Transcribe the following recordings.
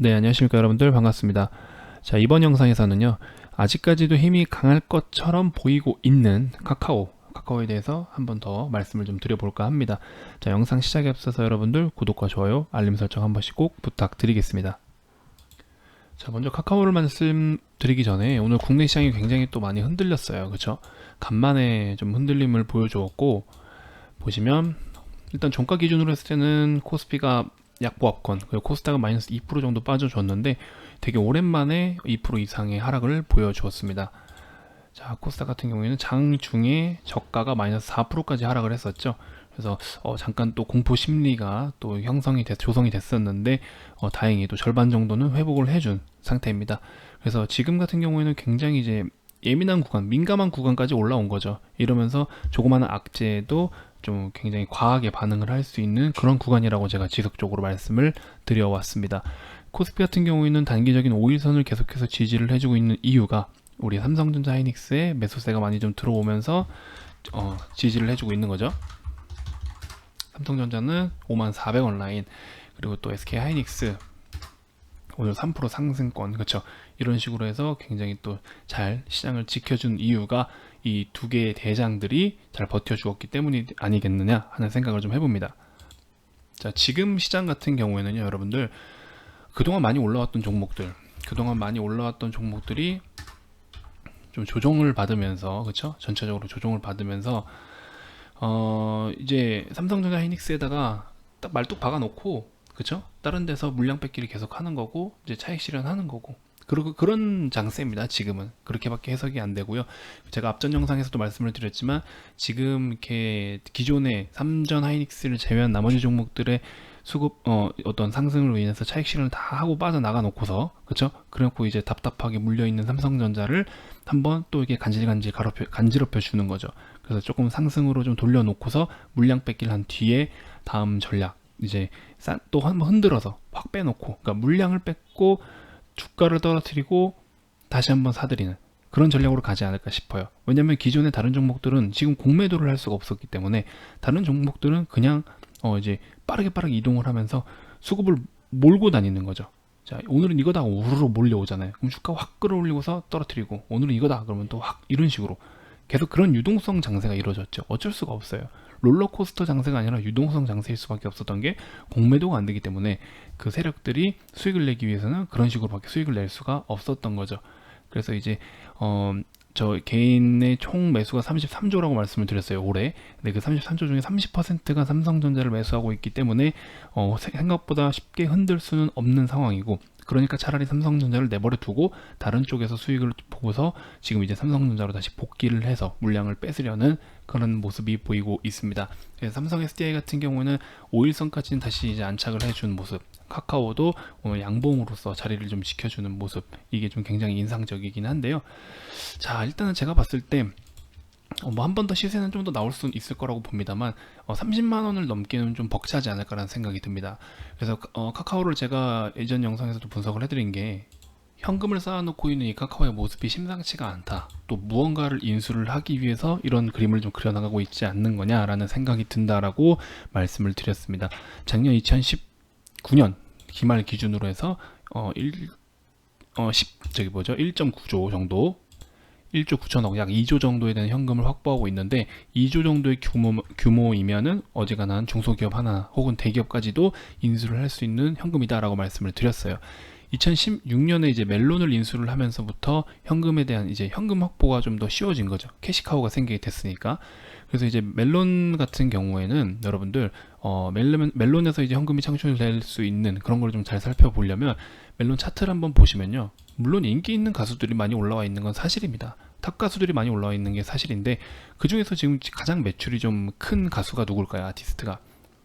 네, 안녕하십니까 여러분들, 반갑습니다. 자, 이번 영상에서는요, 아직까지도 힘이 강할 것처럼 보이고 있는 카카오에 대해서 한번 더 말씀을 좀 드려볼까 합니다. 자, 영상 시작에 앞서서 여러분들 구독과 좋아요, 알림 설정 한 번씩 꼭 부탁드리겠습니다. 자, 먼저 카카오를 말씀드리기 전에 오늘 국내 시장이 굉장히 또 많이 흔들렸어요. 그쵸? 간만에 좀 흔들림을 보여주었고, 보시면 일단 종가 기준으로 했을 때는 코스피가 약보합권, 그리고 코스닥은 마이너스 2% 정도 빠져줬는데 되게 오랜만에 2% 이상의 하락을 보여주었습니다. 자, 코스닥 같은 경우에는 장중에 저가가 마이너스 4%까지 하락을 했었죠. 그래서 잠깐 또 공포 심리가 또 조성이 됐었는데 다행히 또 절반 정도는 회복을 해준 상태입니다. 그래서 지금 같은 경우에는 굉장히 이제 예민한 구간, 민감한 구간까지 올라온 거죠. 이러면서 조그마한 악재도 좀 굉장히 과하게 반응을 할 수 있는 그런 구간이라고 제가 지속적으로 말씀을 드려왔습니다. 코스피 같은 경우에는 단기적인 5일선을 계속해서 지지를 해주고 있는 이유가 우리 삼성전자 하이닉스의 매수세가 많이 좀 들어오면서 지지를 해주고 있는 거죠. 삼성전자는 54,000원 라인, 그리고 또 SK 하이닉스 오늘 3% 상승권, 그렇죠? 이런 식으로 해서 굉장히 또 잘 시장을 지켜준 이유가 이 두 개의 대장들이 잘 버텨주었기 때문이 아니겠느냐 하는 생각을 좀 해봅니다. 자, 지금 시장 같은 경우에는요, 여러분들 그동안 많이 올라왔던 종목들이 좀 조정을 받으면서, 그렇죠? 전체적으로 조정을 받으면서 이제 삼성전자 하이닉스에다가 딱 말뚝 박아놓고, 그쵸? 다른 데서 물량 뺏기를 계속 하는 거고, 이제 차익 실현하는 거고, 그리고 그런 장세입니다. 지금은 그렇게밖에 해석이 안 되고요. 제가 앞전 영상에서도 말씀을 드렸지만 지금 이렇게 기존의 삼전 하이닉스를 제외한 나머지 종목들의 수급 어떤 상승으로 인해서 차익 실현을 다 하고 빠져나가 놓고서, 그쵸? 그래놓고 이제 답답하게 물려 있는 삼성전자를 한번 또 이게 간지럽혀 주는 거죠. 그래서 조금 상승으로 좀 돌려놓고서 물량 뺏기를 한 뒤에 다음 전략, 이제 또 한번 흔들어서 확 빼놓고, 그러니까 물량을 뺏고 주가를 떨어뜨리고 다시 한번 사들이는 그런 전략으로 가지 않을까 싶어요. 왜냐면 기존의 다른 종목들은 지금 공매도를 할 수가 없었기 때문에 다른 종목들은 그냥 이제 빠르게 이동을 하면서 수급을 몰고 다니는 거죠. 자, 오늘은 이거다 우르르 몰려오잖아요. 그럼 주가 확 끌어올리고서 떨어뜨리고, 오늘은 이거다 그러면 또 확, 이런 식으로 계속 그런 유동성 장세가 이루어졌죠. 어쩔 수가 없어요. 롤러코스터 장세가 아니라 유동성 장세일 수밖에 없었던 게 공매도가 안 되기 때문에 그 세력들이 수익을 내기 위해서는 그런 식으로밖에 수익을 낼 수가 없었던 거죠. 그래서 이제 저 개인의 총 매수가 33조라고 말씀을 드렸어요, 올해. 근데 그 33조 중에 30%가 삼성전자를 매수하고 있기 때문에 생각보다 쉽게 흔들 수는 없는 상황이고, 그러니까 차라리 삼성전자를 내버려 두고 다른 쪽에서 수익을 보고서 지금 이제 삼성전자로 다시 복귀를 해서 물량을 뺏으려는 그런 모습이 보이고 있습니다. 그래서 삼성 SDI 같은 경우는 5일선까지는 다시 이제 안착을 해준 모습, 카카오도 오늘 양봉으로서 자리를 좀 지켜주는 모습, 이게 좀 굉장히 인상적이긴 한데요. 자, 일단은 제가 봤을 때 뭐 한 번 더 시세는 좀 더 나올 수 있을 거라고 봅니다만 30만 원을 넘기는 좀 벅차지 않을까라는 생각이 듭니다. 그래서 카카오를 제가 예전 영상에서도 분석을 해드린 게, 현금을 쌓아놓고 있는 이 카카오의 모습이 심상치가 않다, 또 무언가를 인수를 하기 위해서 이런 그림을 좀 그려나가고 있지 않는 거냐라는 생각이 든다라고 말씀을 드렸습니다. 작년 2019년 기말 기준으로 해서 1.9조 정도, 1조 9천억, 약 2조 정도에 대한 현금을 확보하고 있는데, 2조 정도의 규모이면은 어지간한 중소기업 하나 혹은 대기업까지도 인수를 할 수 있는 현금이다라고 말씀을 드렸어요. 2016년에 이제 멜론을 인수를 하면서부터 현금에 대한 이제 현금 확보가 좀 더 쉬워진 거죠. 캐시카우가 생기게 됐으니까. 그래서 이제 멜론 같은 경우에는 여러분들 멜론에서 이제 현금이 창출될 수 있는 그런 걸 좀 잘 살펴보려면 멜론 차트를 한번 보시면요, 물론 인기 있는 가수들이 많이 올라와 있는 건 사실입니다. 탑 가수들이 많이 올라와 있는 게 사실인데, 그 중에서 지금 가장 매출이 좀 큰 가수가 누굴까요? 아티스트가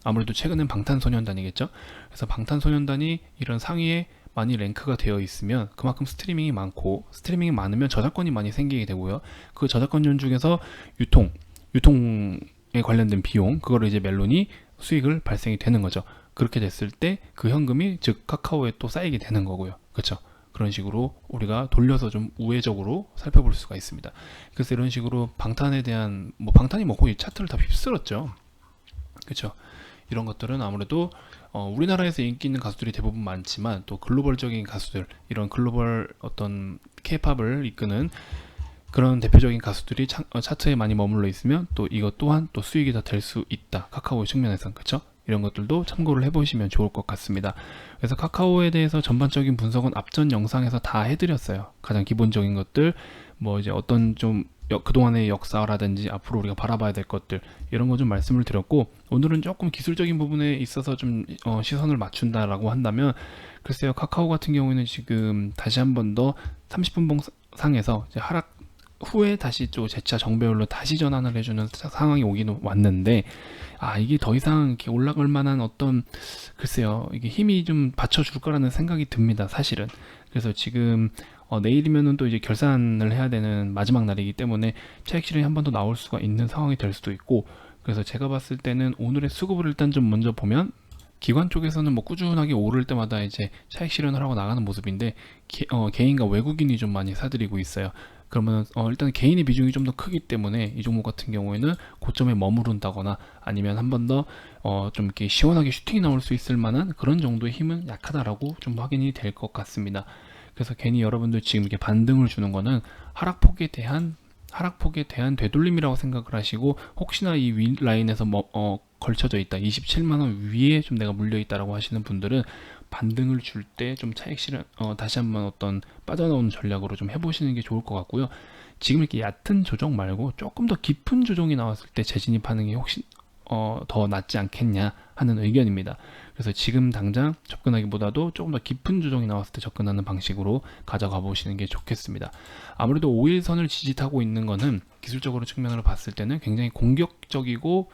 아무래도 최근엔 방탄소년단이겠죠. 그래서 방탄소년단이 이런 상위에 많이 랭크가 되어 있으면 그만큼 스트리밍이 많고, 스트리밍이 많으면 저작권이 많이 생기게 되고요. 그 저작권료 중에서 유통에 관련된 비용, 그거를 이제 멜론이 수익을 발생이 되는 거죠. 그렇게 됐을 때 그 현금이 즉 카카오에 또 쌓이게 되는 거고요. 그렇죠? 그런 식으로 우리가 돌려서 좀 우회적으로 살펴볼 수가 있습니다. 그래서 이런 식으로 방탄에 대한, 방탄이 거의 차트를 다 휩쓸었죠. 그렇죠? 이런 것들은 아무래도 우리나라에서 인기 있는 가수들이 대부분 많지만 또 글로벌적인 가수들, 이런 글로벌 어떤 케이팝을 이끄는 그런 대표적인 가수들이 차트에 많이 머물러 있으면 또 이것 또한 또 수익이 더 될 수 있다. 카카오의 측면에서는, 그쵸? 이런 것들도 참고를 해보시면 좋을 것 같습니다. 그래서 카카오에 대해서 전반적인 분석은 앞전 영상에서 다 해드렸어요. 가장 기본적인 것들, 뭐 이제 어떤 좀 그동안의 역사라든지 앞으로 우리가 바라봐야 될 것들, 이런 거 좀 말씀을 드렸고, 오늘은 조금 기술적인 부분에 있어서 좀 시선을 맞춘다라고 한다면, 글쎄요, 카카오 같은 경우에는 지금 다시 한 번 더 30분봉 상에서 이제 하락 후에 다시 또 재차 정배율로 다시 전환을 해주는 상황이 오긴 왔는데, 이게 더 이상 이렇게 올라갈 만한 어떤, 글쎄요, 이게 힘이 좀 받쳐줄 거라는 생각이 듭니다, 사실은. 그래서 지금 내일이면은 또 이제 결산을 해야 되는 마지막 날이기 때문에 차익 실현이 한 번 더 나올 수가 있는 상황이 될 수도 있고, 그래서 제가 봤을 때는 오늘의 수급을 일단 좀 먼저 보면, 기관 쪽에서는 뭐 꾸준하게 오를 때마다 이제 차익 실현을 하고 나가는 모습인데, 개인과 외국인이 좀 많이 사들이고 있어요. 그러면 일단 개인의 비중이 좀 더 크기 때문에 이 종목 같은 경우에는 고점에 머무른다거나 아니면 한 번 더 좀 이렇게 시원하게 슈팅이 나올 수 있을 만한 그런 정도의 힘은 약하다라고 좀 확인이 될 것 같습니다. 그래서 괜히 여러분들 지금 이렇게 반등을 주는 거는 하락폭에 대한 되돌림이라고 생각을 하시고, 혹시나 이 위 라인에서 걸쳐져 있다, 27만원 위에 좀 내가 물려 있다라고 하시는 분들은 반등을 줄 때 좀 차익 실현 다시 한번 어떤 빠져나오는 전략으로 좀 해보시는 게 좋을 것 같고요. 지금 이렇게 얕은 조정 말고 조금 더 깊은 조정이 나왔을 때 재진입하는 게 혹시 더 낫지 않겠냐 하는 의견입니다. 그래서 지금 당장 접근하기보다도 조금 더 깊은 조정이 나왔을 때 접근하는 방식으로 가져가 보시는 게 좋겠습니다. 아무래도 5일선을 지지하고 있는 거는 기술적으로 측면으로 봤을 때는 굉장히 공격적이고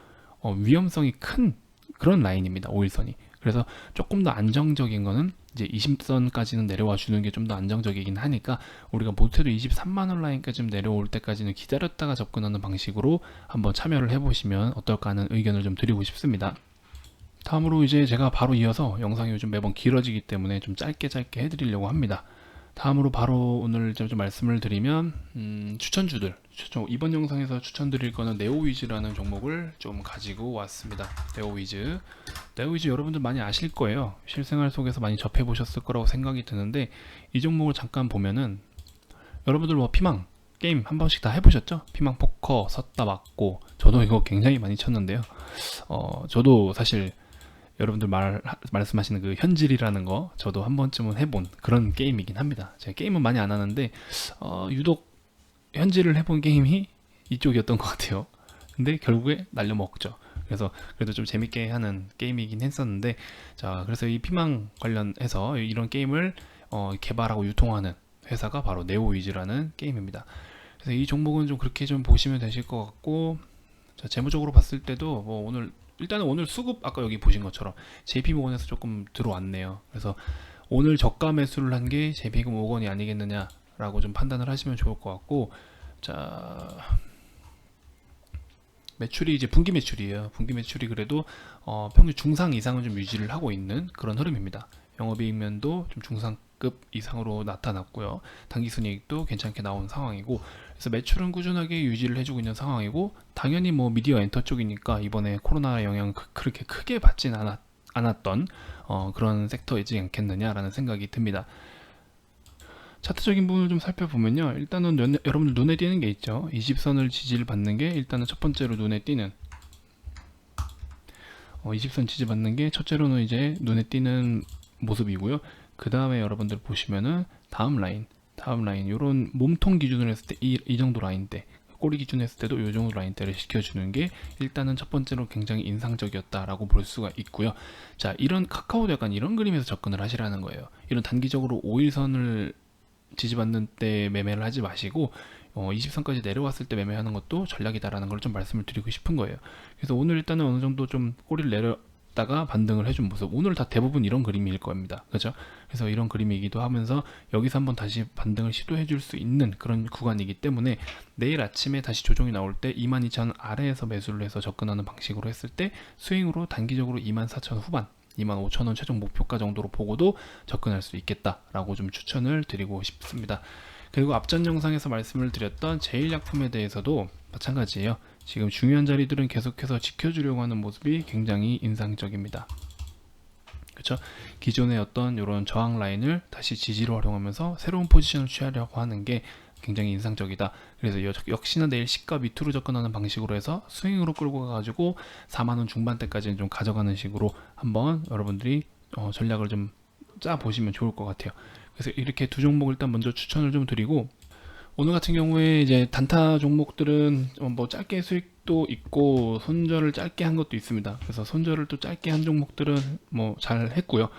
위험성이 큰 그런 라인입니다, 5일선이. 그래서 조금 더 안정적인 거는 이제 20선까지는 내려와 주는 게 좀 더 안정적이긴 하니까, 우리가 못해도 23만원 라인까지 좀 내려올 때까지는 기다렸다가 접근하는 방식으로 한번 참여를 해보시면 어떨까 하는 의견을 좀 드리고 싶습니다. 다음으로 이제 제가 바로 이어서, 영상이 요즘 매번 길어지기 때문에 좀 짧게 해드리려고 합니다. 다음으로 바로 오늘 좀 말씀을 드리면, 추천주들, 이번 영상에서 추천드릴 거는 네오위즈라는 종목을 좀 가지고 왔습니다. 네오위즈 여러분들 많이 아실 거예요. 실생활 속에서 많이 접해 보셨을 거라고 생각이 드는데, 이 종목을 잠깐 보면은 여러분들 뭐 피망 게임 한 번씩 다 해보셨죠? 피망 포커 섰다 맞고, 저도 이거 굉장히 많이 쳤는데요. 저도 사실 여러분들 말씀하시는 그 현질이라는 거 저도 한 번쯤은 해본 그런 게임이긴 합니다. 제가 게임은 많이 안 하는데 유독 현질을 해본 게임이 이쪽이었던 것 같아요. 근데 결국에 날려먹죠. 그래서 그래도 좀 재밌게 하는 게임이긴 했었는데, 자, 그래서 이 피망 관련해서 이런 게임을 개발하고 유통하는 회사가 바로 네오위즈라는 게임입니다. 그래서 이 종목은 좀 그렇게 좀 보시면 되실 것 같고, 자, 재무적으로 봤을 때도 뭐 일단은 오늘 수급 아까 여기 보신 것처럼 JP모건에서 조금 들어왔네요. 그래서 오늘 저가 매수를 한 게 JP모건이 아니겠느냐라고 좀 판단을 하시면 좋을 것 같고, 자, 매출이 이제 분기 매출이에요. 분기 매출이 그래도 평균 중상 이상은 좀 유지를 하고 있는 그런 흐름입니다. 영업이익면도 좀 중상급 이상으로 나타났고요. 당기순이익도 괜찮게 나온 상황이고, 그래서 매출은 꾸준하게 유지를 해주고 있는 상황이고, 당연히 뭐 미디어 엔터 쪽이니까 이번에 코로나 영향 그렇게 크게 받진 않았던 그런 섹터이지 않겠느냐라는 생각이 듭니다. 차트적인 부분을 좀 살펴보면요, 일단은 여러분들 눈에 띄는 게 있죠. 20선을 지지를 받는 게 일단은 첫 번째로 눈에 띄는 20선 지지 받는 게 첫째로는 이제 눈에 띄는 모습이고요. 그 다음에 여러분들 보시면은 다음 라인 요런 몸통 기준으로 했을 때 이 정도 라인대, 꼬리 기준 했을 때도 이 정도 라인대를 시켜주는 게 일단은 첫 번째로 굉장히 인상적이었다라고 볼 수가 있고요. 자, 이런 카카오도 약간 이런 그림에서 접근을 하시라는 거예요. 이런 단기적으로 5일선을 지지받는 때 매매를 하지 마시고 20선까지 내려왔을 때 매매하는 것도 전략이다라는 걸 좀 말씀을 드리고 싶은 거예요. 그래서 오늘 일단은 어느 정도 좀 꼬리를 내렸다가 반등을 해준 모습, 오늘 다 대부분 이런 그림일 겁니다. 그죠? 그래서 이런 그림이기도 하면서 여기서 한번 다시 반등을 시도해 줄 수 있는 그런 구간이기 때문에, 내일 아침에 다시 조정이 나올 때 22,000 아래에서 매수를 해서 접근하는 방식으로 했을 때 스윙으로 단기적으로 24,000 후반 25,000원 최종 목표가 정도로 보고도 접근할 수 있겠다라고 좀 추천을 드리고 싶습니다. 그리고 앞전 영상에서 말씀을 드렸던 제일약품에 대해서도 마찬가지예요. 지금 중요한 자리들은 계속해서 지켜주려고 하는 모습이 굉장히 인상적입니다. 그렇죠? 기존의 어떤 이런 저항 라인을 다시 지지로 활용하면서 새로운 포지션을 취하려고 하는 게 굉장히 인상적이다. 그래서 역시나 내일 시가 밑으로 접근하는 방식으로 해서 스윙으로 끌고 가가지고 4만원 중반대까지는 좀 가져가는 식으로 한번 여러분들이 전략을 좀 짜 보시면 좋을 것 같아요. 그래서 이렇게 두 종목 일단 먼저 추천을 좀 드리고, 오늘 같은 경우에 이제 단타 종목들은 뭐 짧게 수익도 있고 손절을 짧게 한 것도 있습니다. 그래서 손절을 또 짧게 한 종목들은 뭐 잘 했고요.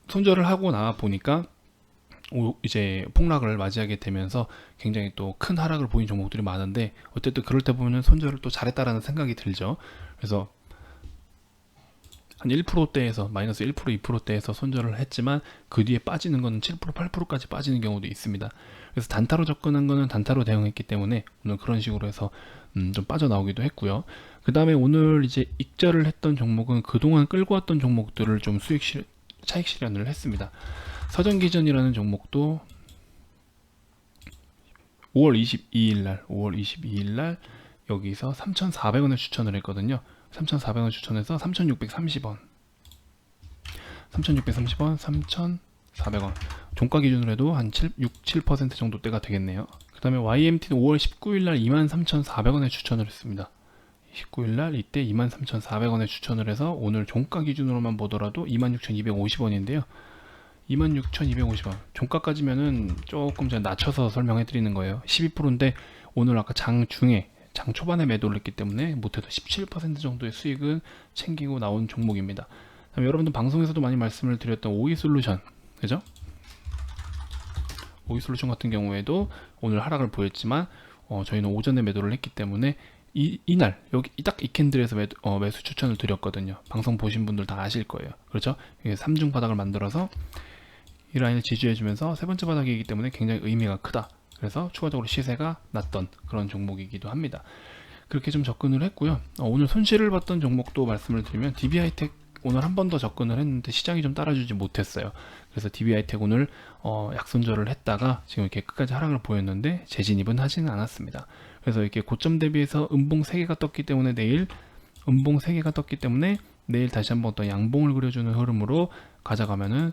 손절을 하고 나와 보니까 이제 폭락을 맞이하게 되면서 굉장히 또 큰 하락을 보인 종목들이 많은데, 어쨌든 그럴 때 보면 손절을 또 잘했다라는 생각이 들죠. 그래서 한 1%대에서 마이너스 1%, 2%대에서 손절을 했지만 그 뒤에 빠지는 거는 7%, 8%까지 빠지는 경우도 있습니다. 그래서 단타로 접근한 거는 단타로 대응했기 때문에 오늘 그런 식으로 해서 좀 빠져나오기도 했고요. 그 다음에 오늘 이제 익절을 했던 종목은 그동안 끌고 왔던 종목들을 좀 차익 실현을 했습니다. 서전기전이라는 종목도 5월 22일 날 여기서 3,400원에 추천을 했거든요. 3,400원 추천해서 3,630원, 3,400원, 종가 기준으로 해도 한 6, 7% 정도 대가 되겠네요. 그 다음에 YMT는 5월 19일날 23,400원에 추천을 했습니다. 19일날 이때 23,400원에 추천을 해서 오늘 종가 기준으로만 보더라도 26,250원인데요. 26,250원. 종가까지면은 조금 제가 낮춰서 설명해 드리는 거예요. 12%인데 오늘 아까 장 초반에 매도를 했기 때문에 못해도 17% 정도의 수익은 챙기고 나온 종목입니다. 여러분들 방송에서도 많이 말씀을 드렸던 오이솔루션, 그죠? 오이솔루션 같은 경우에도 오늘 하락을 보였지만 저희는 오전에 매도를 했기 때문에 이날 여기 딱 이 캔들에서 매수 추천을 드렸거든요. 방송 보신 분들 다 아실 거예요. 그렇죠? 이게 3중 바닥을 만들어서 이 라인을 지지해주면서 세 번째 바닥이기 때문에 굉장히 의미가 크다. 그래서 추가적으로 시세가 났던 그런 종목이기도 합니다. 그렇게 좀 접근을 했고요. 오늘 손실을 봤던 종목도 말씀을 드리면 DB하이텍 오늘 한 번 더 접근을 했는데 시장이 좀 따라주지 못했어요. 그래서 DB하이텍 오늘 약손절을 했다가 지금 이렇게 끝까지 하락을 보였는데 재진입은 하지는 않았습니다. 그래서 이렇게 고점 대비해서 음봉 3개가 떴기 때문에 내일 다시 한번 또 양봉을 그려주는 흐름으로 가져가면은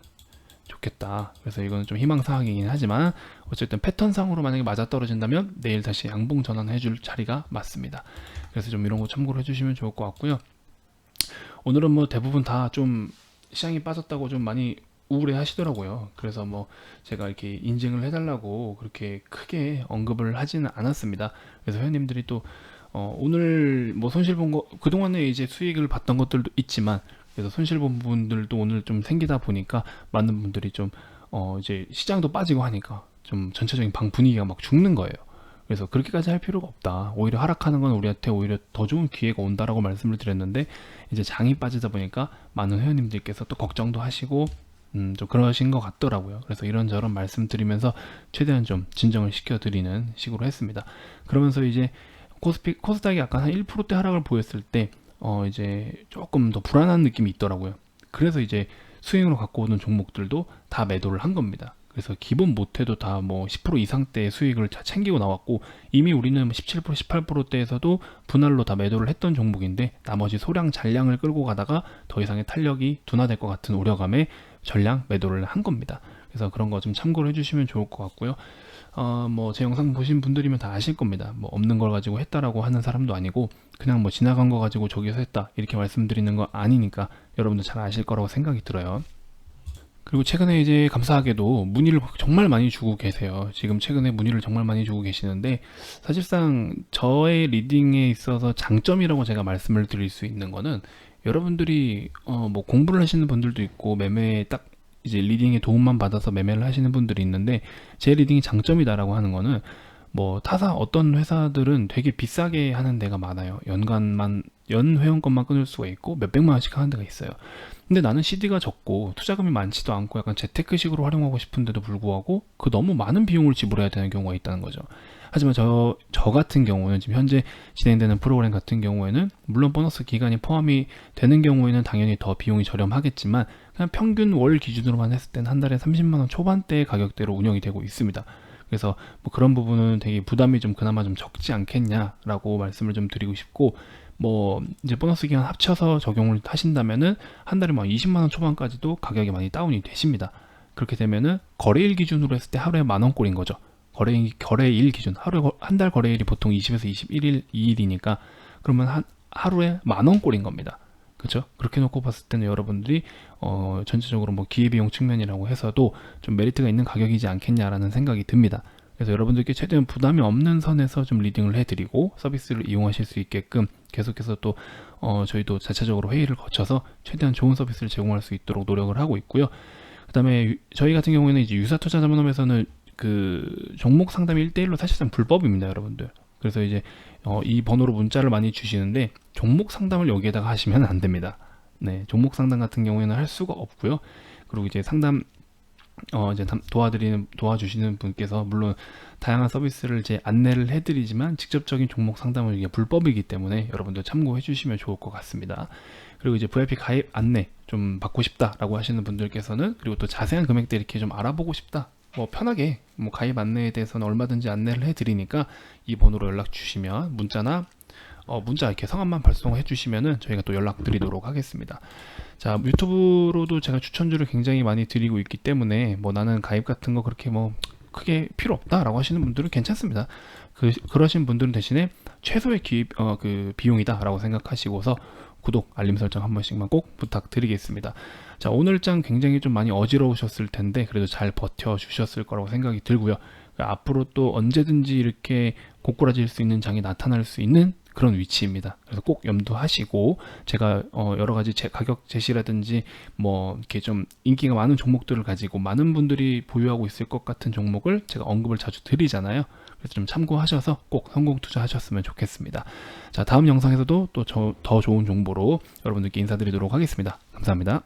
좋겠다. 그래서 이거는 좀 희망사항이긴 하지만 어쨌든 패턴상으로 만약에 맞아떨어진다면 내일 다시 양봉 전환해 줄 자리가 맞습니다. 그래서 좀 이런 거 참고를 해주시면 좋을 것 같고요. 오늘은 뭐 대부분 다 좀 시장이 빠졌다고 좀 많이 우울해 하시더라고요. 그래서 뭐 제가 이렇게 인증을 해달라고 그렇게 크게 언급을 하지는 않았습니다. 그래서 회원님들이 또 오늘 뭐 손실 본 거, 그동안에 이제 수익을 봤던 것들도 있지만 그래서 손실 본 분들도 오늘 좀 생기다 보니까 많은 분들이 좀 이제 시장도 빠지고 하니까 좀 전체적인 방 분위기가 막 죽는 거예요. 그래서 그렇게까지 할 필요가 없다. 오히려 하락하는 건 우리한테 오히려 더 좋은 기회가 온다라고 말씀을 드렸는데, 이제 장이 빠지다 보니까 많은 회원님들께서 또 걱정도 하시고 좀 그러신 것 같더라고요. 그래서 이런저런 말씀드리면서 최대한 좀 진정을 시켜드리는 식으로 했습니다. 그러면서 이제 코스닥이 약간 한 1%대 하락을 보였을 때 이제 조금 더 불안한 느낌이 있더라고요. 그래서 이제 스윙으로 갖고 오는 종목들도 다 매도를 한 겁니다. 그래서 기본 못해도 다 뭐 10% 이상대의 수익을 다 챙기고 나왔고, 이미 우리는 17%, 18%대에서도 분할로 다 매도를 했던 종목인데 나머지 소량 잔량을 끌고 가다가 더 이상의 탄력이 둔화될 것 같은 우려감에 전량 매도를 한 겁니다. 그래서 그런 거 좀 참고를 해주시면 좋을 것 같고요. 뭐 제 영상 보신 분들이면 다 아실 겁니다. 뭐 없는 걸 가지고 했다라고 하는 사람도 아니고 그냥 뭐 지나간 거 가지고 저기서 했다 이렇게 말씀드리는 거 아니니까 여러분도 잘 아실 거라고 생각이 들어요. 그리고 최근에 이제 감사하게도 문의를 정말 많이 주고 계세요. 지금 최근에 문의를 정말 많이 주고 계시는데, 사실상 저의 리딩에 있어서 장점이라고 제가 말씀을 드릴 수 있는 거는, 여러분들이 뭐 공부를 하시는 분들도 있고 매매에 딱 이제 리딩에 도움만 받아서 매매를 하시는 분들이 있는데, 제 리딩이 장점이다라고 하는 거는 뭐 어떤 회사들은 되게 비싸게 하는 데가 많아요. 연 회원권만 끊을 수가 있고 몇백만 원씩 하는 데가 있어요. 근데 나는 CD가 적고 투자금이 많지도 않고 약간 재테크식으로 활용하고 싶은데도 불구하고 그 너무 많은 비용을 지불해야 되는 경우가 있다는 거죠. 하지만 저 같은 경우는 지금 현재 진행되는 프로그램 같은 경우에는 물론 보너스 기간이 포함이 되는 경우에는 당연히 더 비용이 저렴하겠지만, 그냥 평균 월 기준으로만 했을 때는 한 달에 30만 원 초반대의 가격대로 운영이 되고 있습니다. 그래서 뭐 그런 부분은 되게 부담이 좀 그나마 좀 적지 않겠냐라고 말씀을 좀 드리고 싶고, 뭐 이제 보너스 기간 합쳐서 적용을 하신다면은 한 달에 뭐 20만 원 초반까지도 가격이 많이 다운이 되십니다. 그렇게 되면은 거래일 기준으로 했을 때 하루에 10,000원꼴인 거죠. 거래일 기준 하루에 한 달 거래일이 보통 20에서 21일 2일이니까 그러면 하루에 10,000원꼴인 겁니다. 그렇죠? 그렇게 놓고 봤을 때는 여러분들이 전체적으로 뭐 기회비용 측면이라고 해서도 좀 메리트가 있는 가격이지 않겠냐라는 생각이 듭니다. 그래서 여러분들께 최대한 부담이 없는 선에서 좀 리딩을 해드리고 서비스를 이용하실 수 있게끔 계속해서 또 저희도 자체적으로 회의를 거쳐서 최대한 좋은 서비스를 제공할 수 있도록 노력을 하고 있고요. 그 다음에 저희 같은 경우에는 이제 유사투자자문업에서는 그 종목 상담 1대1로 사실상 불법입니다, 여러분들. 그래서 이제 이 번호로 문자를 많이 주시는데 종목 상담을 여기에다가 하시면 안 됩니다. 네, 종목 상담 같은 경우에는 할 수가 없고요. 그리고 이제 상담 이제 도와주시는 분께서 물론 다양한 서비스를 이제 안내를 해드리지만 직접적인 종목 상담은 이게 불법이기 때문에 여러분들 참고해 주시면 좋을 것 같습니다. 그리고 이제 VIP 가입 안내 좀 받고 싶다라고 하시는 분들께서는 그리고 또 자세한 금액대 이렇게 좀 알아보고 싶다. 뭐 편하게 뭐 가입 안내에 대해서는 얼마든지 안내를 해드리니까 이 번호로 연락 주시면 문자나 문자 이렇게 성함만 발송해 주시면은 저희가 또 연락 드리도록 하겠습니다. 자, 유튜브로도 제가 추천주를 굉장히 많이 드리고 있기 때문에 뭐 나는 가입 같은 거 그렇게 뭐 크게 필요 없다라고 하시는 분들은 괜찮습니다. 그러신 분들은 대신에 최소의 그 비용이다라고 생각하시고서 구독, 알림 설정 한 번씩만 꼭 부탁드리겠습니다. 자, 오늘 장 굉장히 좀 많이 어지러우셨을 텐데 그래도 잘 버텨주셨을 거라고 생각이 들고요. 앞으로 또 언제든지 이렇게 고꾸라질 수 있는 장이 나타날 수 있는 그런 위치입니다. 그래서 꼭 염두하시고 제가 여러 가지 가격 제시라든지 뭐 이렇게 좀 인기가 많은 종목들을 가지고 많은 분들이 보유하고 있을 것 같은 종목을 제가 언급을 자주 드리잖아요. 그래서 좀 참고하셔서 꼭 성공 투자하셨으면 좋겠습니다. 자, 다음 영상에서도 또 더 좋은 정보로 여러분들께 인사드리도록 하겠습니다. 감사합니다.